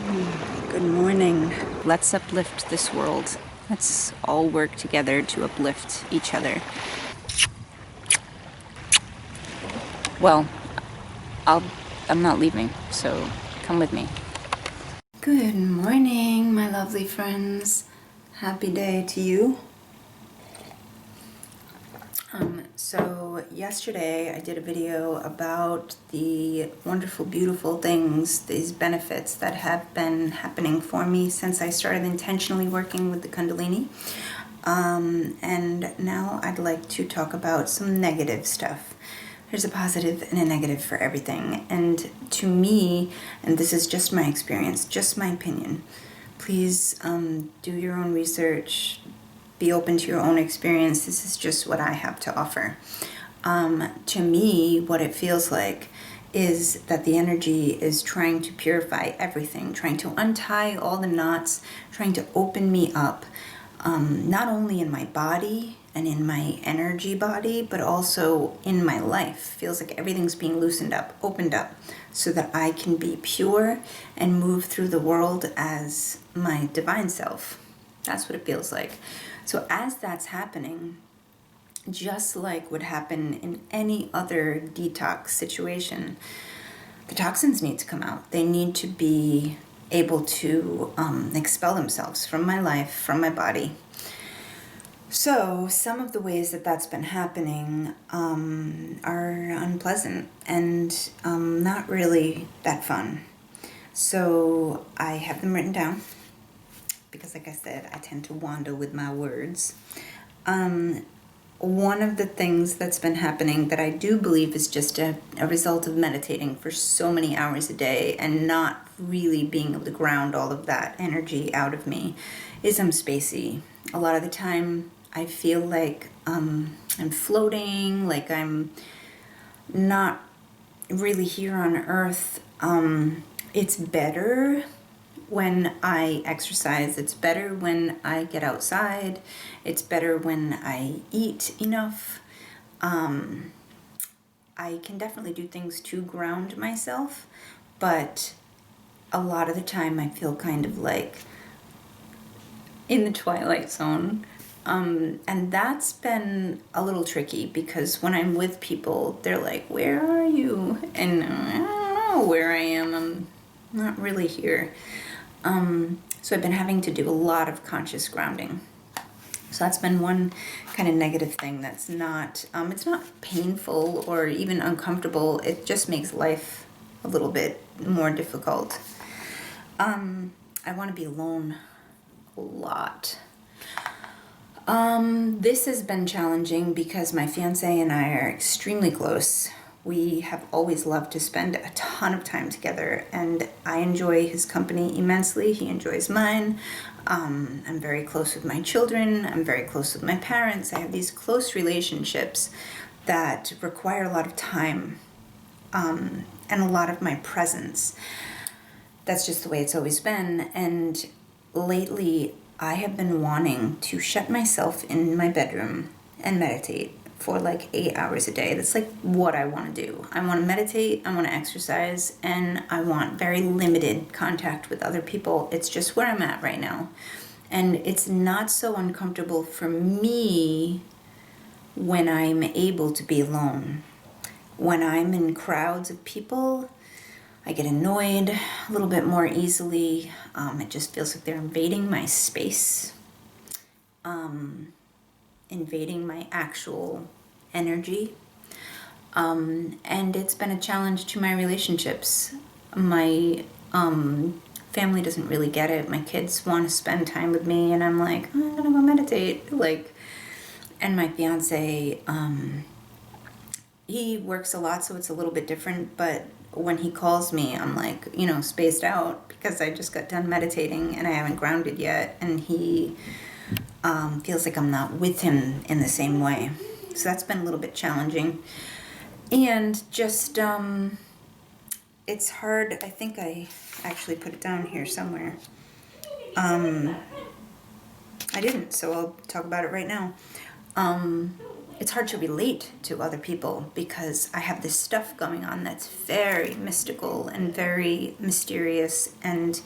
Good morning. Let's uplift this world. Let's all work together to uplift each other. Well, I'm not leaving, so come with me. Good morning, my lovely friends. Happy day to you. So yesterday I did a video about the wonderful, beautiful things, these benefits that have been happening for me since I started intentionally working with the Kundalini. And now I'd like to talk about some negative stuff. There's a positive and a negative for everything. And to me, and this is just my experience, just my opinion, please do your own research. Be open to your own experience. This is just what I have to offer. To me, what it feels like is that the energy is trying to purify everything, trying to untie all the knots, trying to open me up, not only in my body and in my energy body, but also in my life. Feels like everything's being loosened up, opened up, so that I can be pure and move through the world as my divine self. That's what it feels like. So as that's happening, just like would happen in any other detox situation, the toxins need to come out. They need to be able to expel themselves from my life, from my body. So some of the ways that that's been happening are unpleasant and not really that fun. So I have them written down, because like I said, I tend to wander with my words. One of the things that's been happening that I do believe is just a result of meditating for so many hours a day and not really being able to ground all of that energy out of me is I'm spacey. A lot of the time I feel like I'm floating, like I'm not really here on earth. It's better when I exercise. It's better when I get outside. It's better when I eat enough. I can definitely do things to ground myself, but a lot of the time I feel kind of like in the twilight zone. And that's been a little tricky, because when I'm with people, they're like, "Where are you?" And I don't know where I am. I'm not really here. So I've been having to do a lot of conscious grounding. So that's been one kind of negative thing that's not, it's not painful or even uncomfortable. It just makes life a little bit more difficult. I want to be alone a lot. This has been challenging because my fiance and I are extremely close. We have always loved to spend a ton of time together, and I enjoy his company immensely. He enjoys mine. I'm very close with my children. I'm very close with my parents. I have these close relationships that require a lot of time, and a lot of my presence. That's just the way it's always been. And lately, I have been wanting to shut myself in my bedroom and meditate for like 8 hours a day. That's like what I want to do. I want to meditate, I want to exercise, and I want very limited contact with other people. It's just where I'm at right now. And it's not so uncomfortable for me when I'm able to be alone. When I'm in crowds of people, I get annoyed a little bit more easily. It just feels like they're invading my space, invading my actual energy. And it's been a challenge to my relationships. My family doesn't really get it. My kids want to spend time with me, and I'm like, "Oh, I'm gonna go meditate." And my fiance, he works a lot, so it's a little bit different, but when he calls me, I'm like, spaced out because I just got done meditating and I haven't grounded yet, and he feels like I'm not with him in the same way. So that's been a little bit challenging. And just, it's hard. I think I actually put it down here somewhere. I didn't, so I'll talk about it right now. It's hard to relate to other people because I have this stuff going on that's very mystical and very mysterious, and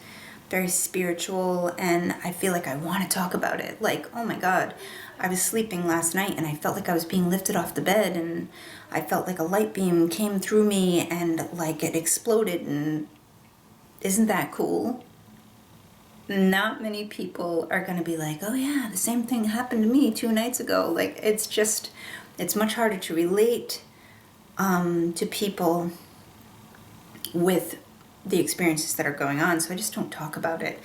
very spiritual, and I feel like I want to talk about it. Like, oh my God, I was sleeping last night and I felt like I was being lifted off the bed, and I felt like a light beam came through me and like it exploded, and isn't that cool? Not many people are going to be like, oh yeah, the same thing happened to me 2 nights ago. Like, it's much harder to relate to people with the experiences that are going on, so I just don't talk about it.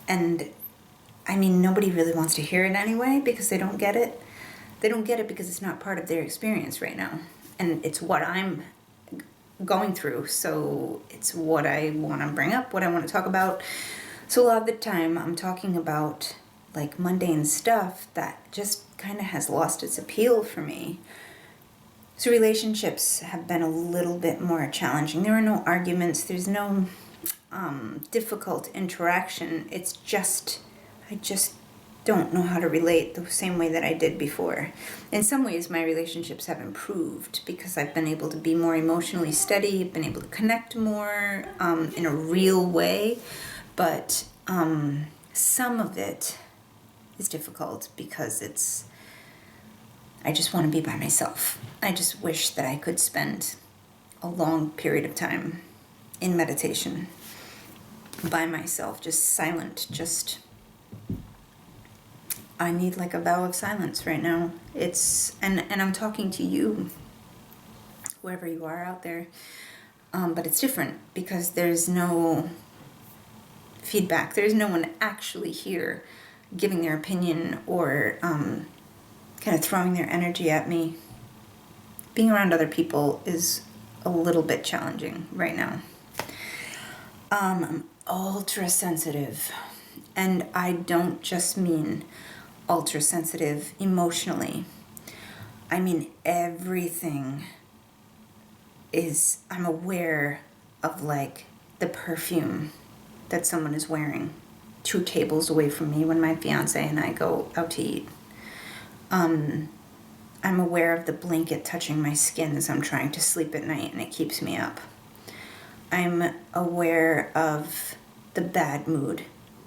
And I mean, nobody really wants to hear it anyway because they don't get it. They don't get it because it's not part of their experience right now. And it's what I'm going through, so it's what I want to bring up, what I want to talk about. So a lot of the time I'm talking about like mundane stuff that just kind of has lost its appeal for me. So relationships have been a little bit more challenging. There are no arguments. There's no difficult interaction. It's just, I just don't know how to relate the same way that I did before. In some ways, my relationships have improved because I've been able to be more emotionally steady, been able to connect more in a real way. But some of it is difficult because I just want to be by myself. I just wish that I could spend a long period of time in meditation by myself, just silent, I need like a vow of silence right now. And I'm talking to you, whoever you are out there, but it's different because there's no feedback. There's no one actually here giving their opinion or kind of throwing their energy at me. Being around other people is a little bit challenging right now. I'm ultra sensitive, and I don't just mean ultra sensitive emotionally. I mean everything I'm aware of, like the perfume that someone is wearing 2 tables away from me when my fiance and I go out to eat. I'm aware of the blanket touching my skin as I'm trying to sleep at night, and it keeps me up. I'm aware of the bad mood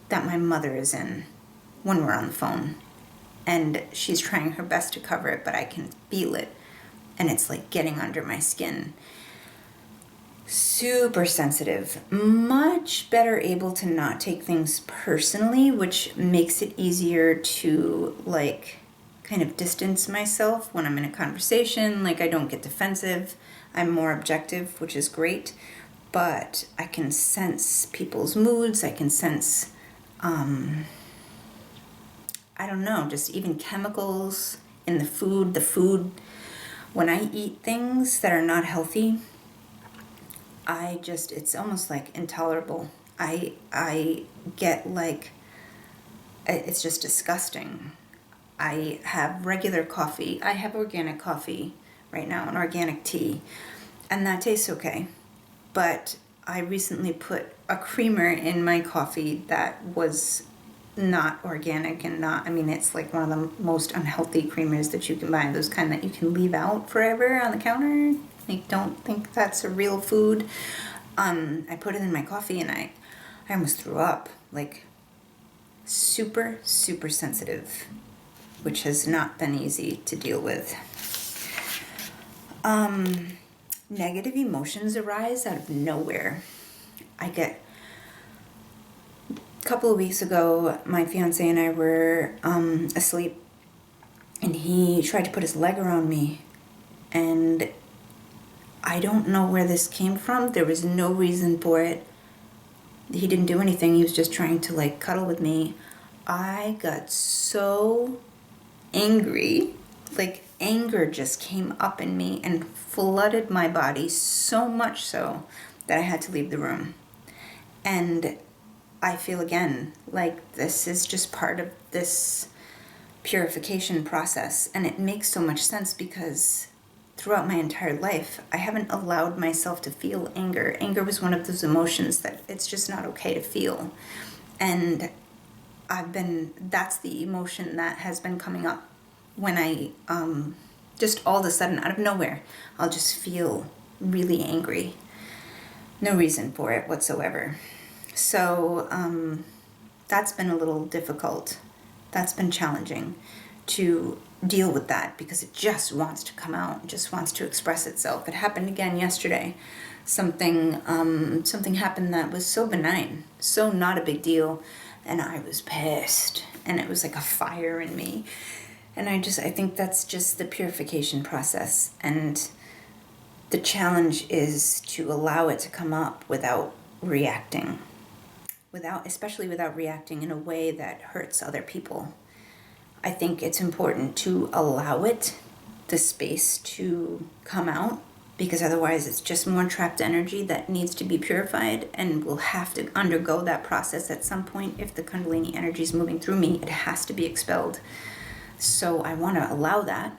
that my mother is in when we're on the phone, and she's trying her best to cover it, but I can feel it, and it's like getting under my skin. Super sensitive, much better able to not take things personally, which makes it easier to like kind of distance myself when I'm in a conversation. Like, I don't get defensive. I'm more objective, which is great, but I can sense people's moods. I can sense, I don't know, just even chemicals in the food. When I eat things that are not healthy, it's almost like intolerable. I get like, it's just disgusting. I have regular coffee. I have organic coffee right now, and organic tea, and that tastes okay. But I recently put a creamer in my coffee that was not organic and it's like one of the most unhealthy creamers that you can buy, those kind that you can leave out forever on the counter. I don't think that's a real food. I put it in my coffee and I almost threw up. Like, super, super sensitive, which has not been easy to deal with. Negative emotions arise out of nowhere. A couple of weeks ago, my fiance and I were asleep, and he tried to put his leg around me, and I don't know where this came from. There was no reason for it. He didn't do anything. He was just trying to like cuddle with me. I got so angry. Like, anger just came up in me and flooded my body, so much so that I had to leave the room. And I feel again like this is just part of this purification process, and it makes so much sense because throughout my entire life I haven't allowed myself to feel anger. Anger was one of those emotions that it's just not okay to feel, and that's the emotion that has been coming up when I just all of a sudden out of nowhere I'll just feel really angry. No reason for it whatsoever. So that's been a little difficult. That's been challenging to deal with that because it just wants to come out, it just wants to express itself. It happened again yesterday. Something happened that was so benign, so not a big deal, and I was pissed, and it was like a fire in me. And I think that's just the purification process, and the challenge is to allow it to come up without reacting, especially without reacting in a way that hurts other people. I think it's important to allow it the space to come out, because otherwise it's just more trapped energy that needs to be purified and will have to undergo that process at some point. If the Kundalini energy is moving through me, it has to be expelled. So I want to allow that,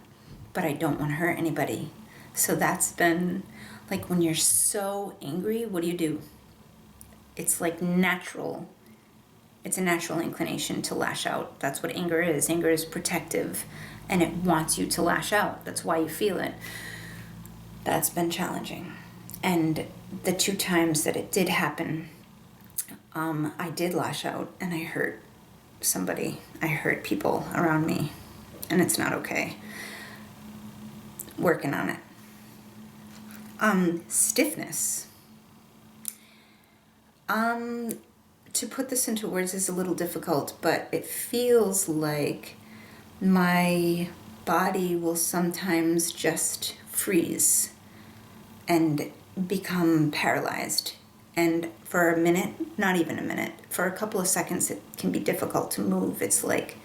but I don't want to hurt anybody. So that's been like, when you're so angry, what do? It's like natural. It's a natural inclination to lash out. That's what anger is. Anger is protective, and it wants you to lash out. That's why you feel it. That's been challenging. And the 2 times that it did happen, I did lash out, and I hurt somebody. I hurt people around me, and it's not okay. Working on it. Stiffness. To put this into words is a little difficult, but it feels like my body will sometimes just freeze and become paralyzed. And for a minute, not even a minute, for a couple of seconds, it can be difficult to move. It's like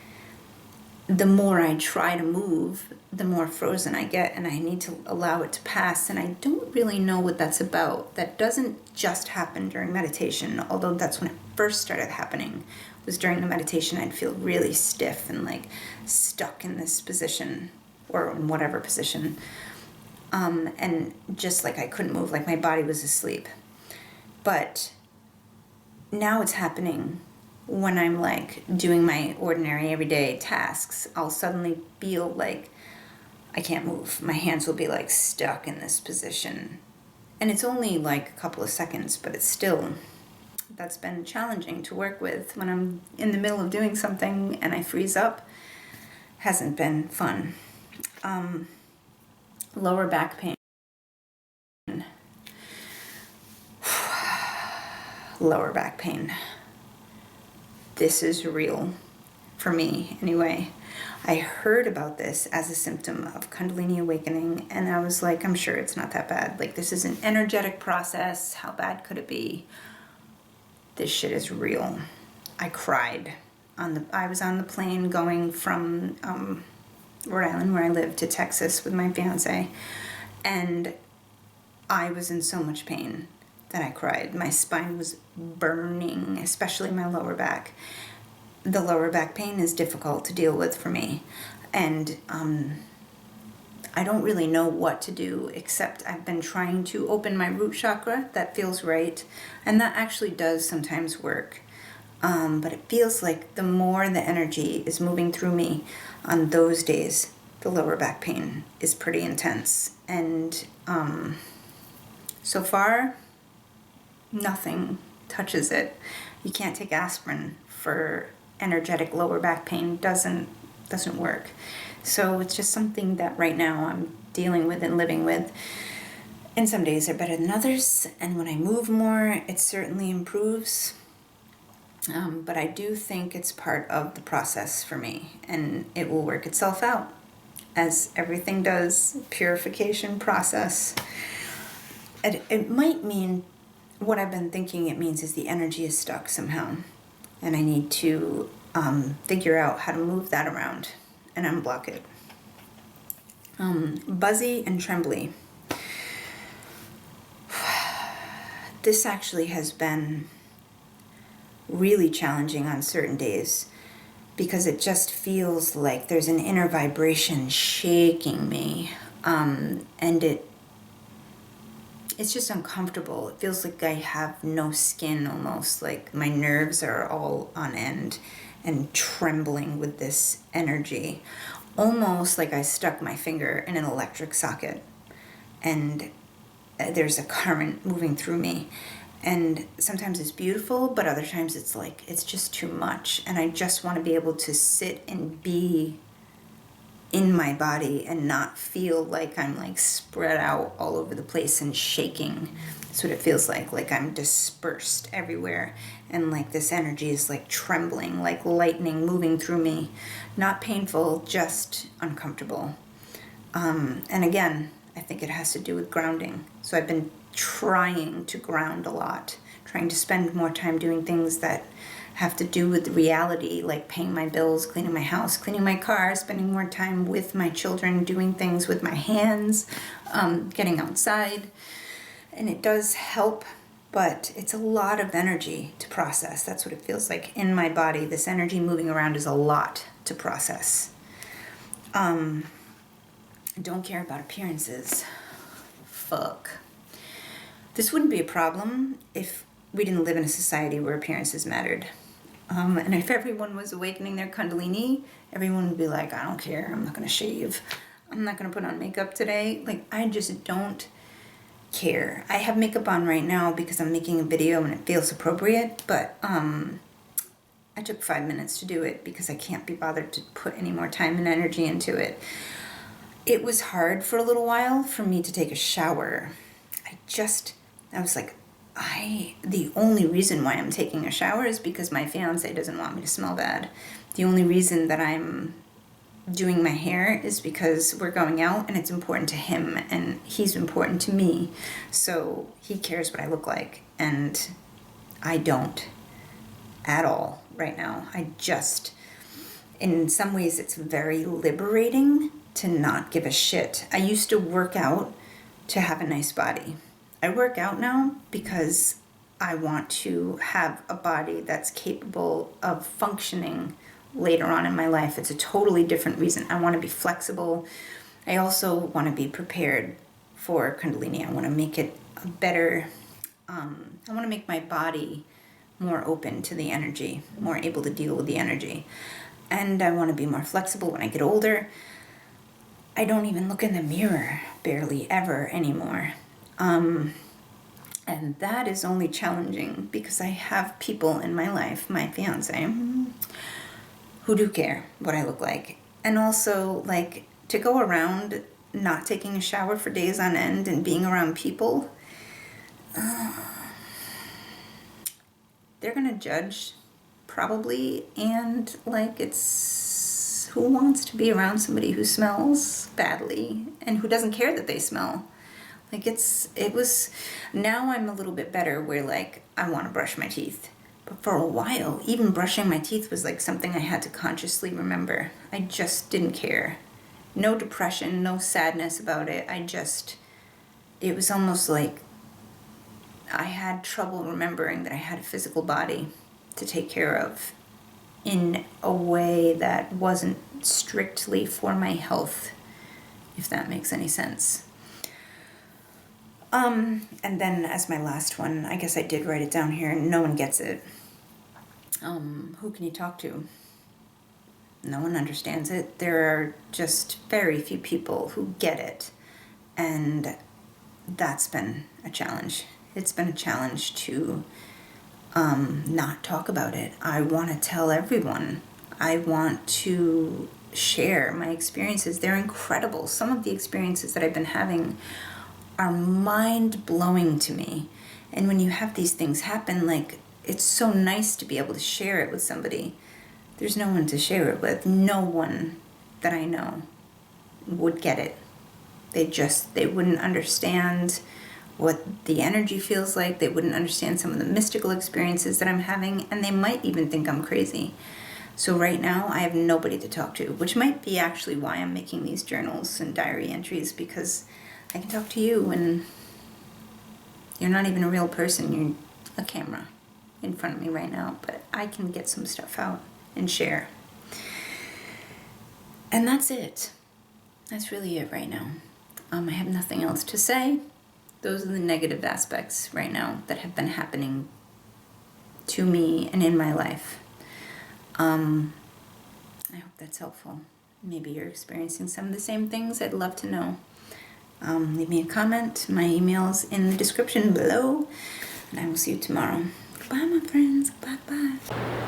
the more I try to move, the more frozen I get, and I need to allow it to pass. And I don't really know what that's about. That doesn't just happen during meditation, although that's when it first started happening. It was during the meditation I'd feel really stiff and like stuck in this position, or in whatever position. And just like I couldn't move, like my body was asleep. But now it's happening when I'm like doing my ordinary everyday tasks. I'll suddenly feel like I can't move. My hands will be like stuck in this position. And it's only like a couple of seconds, but it's still, that's been challenging to work with when I'm in the middle of doing something and I freeze up. Hasn't been fun. Lower back pain. Lower back pain. This is real, for me anyway. I heard about this as a symptom of Kundalini awakening, and I was like, I'm sure it's not that bad. Like, this is an energetic process. How bad could it be? This shit is real. I cried. I was on the plane going from Rhode Island, where I live, to Texas with my fiance, and I was in so much pain that I cried. My spine was burning, especially my lower back. The lower back pain is difficult to deal with for me, and I don't really know what to do, except I've been trying to open my root chakra. That feels right, and that actually does sometimes work. But it feels like the more the energy is moving through me on those days, the lower back pain is pretty intense. And so far, nothing touches it. You can't take aspirin for energetic lower back pain. Doesn't work. So it's just something that right now I'm dealing with and living with. And some days are better than others, and when I move more, it certainly improves. But I do think it's part of the process for me, and it will work itself out, as everything does. Purification process. It might mean, what I've been thinking it means is the energy is stuck somehow, and I need to figure out how to move that around and unblock it. Buzzy and trembly. This actually has been really challenging on certain days, because it just feels like there's an inner vibration shaking me, and it's just uncomfortable. It feels like I have no skin, almost like my nerves are all on end and trembling with this energy, almost like I stuck my finger in an electric socket and there's a current moving through me. And sometimes it's beautiful, but other times it's like, it's just too much. And I just want to be able to sit and be in my body and not feel like I'm like spread out all over the place and shaking. That's what it feels like I'm dispersed everywhere. And like this energy is like trembling, like lightning moving through me. Not painful, just uncomfortable. And again, I think it has to do with grounding. So I've been trying to ground a lot, trying to spend more time doing things that have to do with reality, like paying my bills, cleaning my house, cleaning my car, spending more time with my children, doing things with my hands, getting outside. And it does help, but it's a lot of energy to process. That's what it feels like in my body. This energy moving around is a lot to process. I don't care about appearances. Fuck. This wouldn't be a problem if we didn't live in a society where appearances mattered. And if everyone was awakening their Kundalini, everyone would be like, I don't care, I'm not going to shave. I'm not going to put on makeup today. Like, I just don't care. I have makeup on right now because I'm making a video and it feels appropriate, but I took 5 minutes to do it because I can't be bothered to put any more time and energy into it. It was hard for a little while for me to take a shower. I was like, the only reason why I'm taking a shower is because my fiance doesn't want me to smell bad. The only reason that I'm doing my hair is because we're going out and it's important to him and he's important to me. So he cares what I look like and I don't at all right now. In some ways it's very liberating to not give a shit. I used to work out to have a nice body. I work out now because I want to have a body that's capable of functioning later on in my life. It's a totally different reason. I want to be flexible. I also want to be prepared for Kundalini. I want to make it better. I want to make my body more open to the energy, more able to deal with the energy. And I want to be more flexible when I get older. I don't even look in the mirror barely ever anymore. And that is only challenging because I have people in my life, my fiance, who do care what I look like. And also, like, to go around not taking a shower for days on end and being around people, they're gonna judge, probably, and, like, it's who wants to be around somebody who smells badly and who doesn't care that they smell? Like, now I'm a little bit better where, like, I want to brush my teeth. But for a while, even brushing my teeth was, like, something I had to consciously remember. I just didn't care. No depression, no sadness about it. It was almost like I had trouble remembering that I had a physical body to take care of in a way that wasn't strictly for my health, if that makes any sense. And then as my last one, I guess I did write it down here, no one gets it. Who can you talk to? No one understands it. There are just very few people who get it. And that's been a challenge. It's been a challenge to not talk about it. I want to tell everyone. I want to share my experiences. They're incredible. Some of the experiences that I've been having are mind-blowing to me. And when you have these things happen, like, it's so nice to be able to share it with somebody. There's no one to share it with. No one that I know would get it. They wouldn't understand what the energy feels like. They wouldn't understand some of the mystical experiences that I'm having, and they might even think I'm crazy. So right now, I have nobody to talk to, which might be actually why I'm making these journals and diary entries, because I can talk to you and you're not even a real person. You're a camera in front of me right now, but I can get some stuff out and share. And that's it. That's really it right now. I have nothing else to say. Those are the negative aspects right now that have been happening to me and in my life. I hope that's helpful. Maybe you're experiencing some of the same things. I'd love to know. Leave me a comment. My email's in the description below. And I will see you tomorrow. Goodbye, my friends. Bye-bye.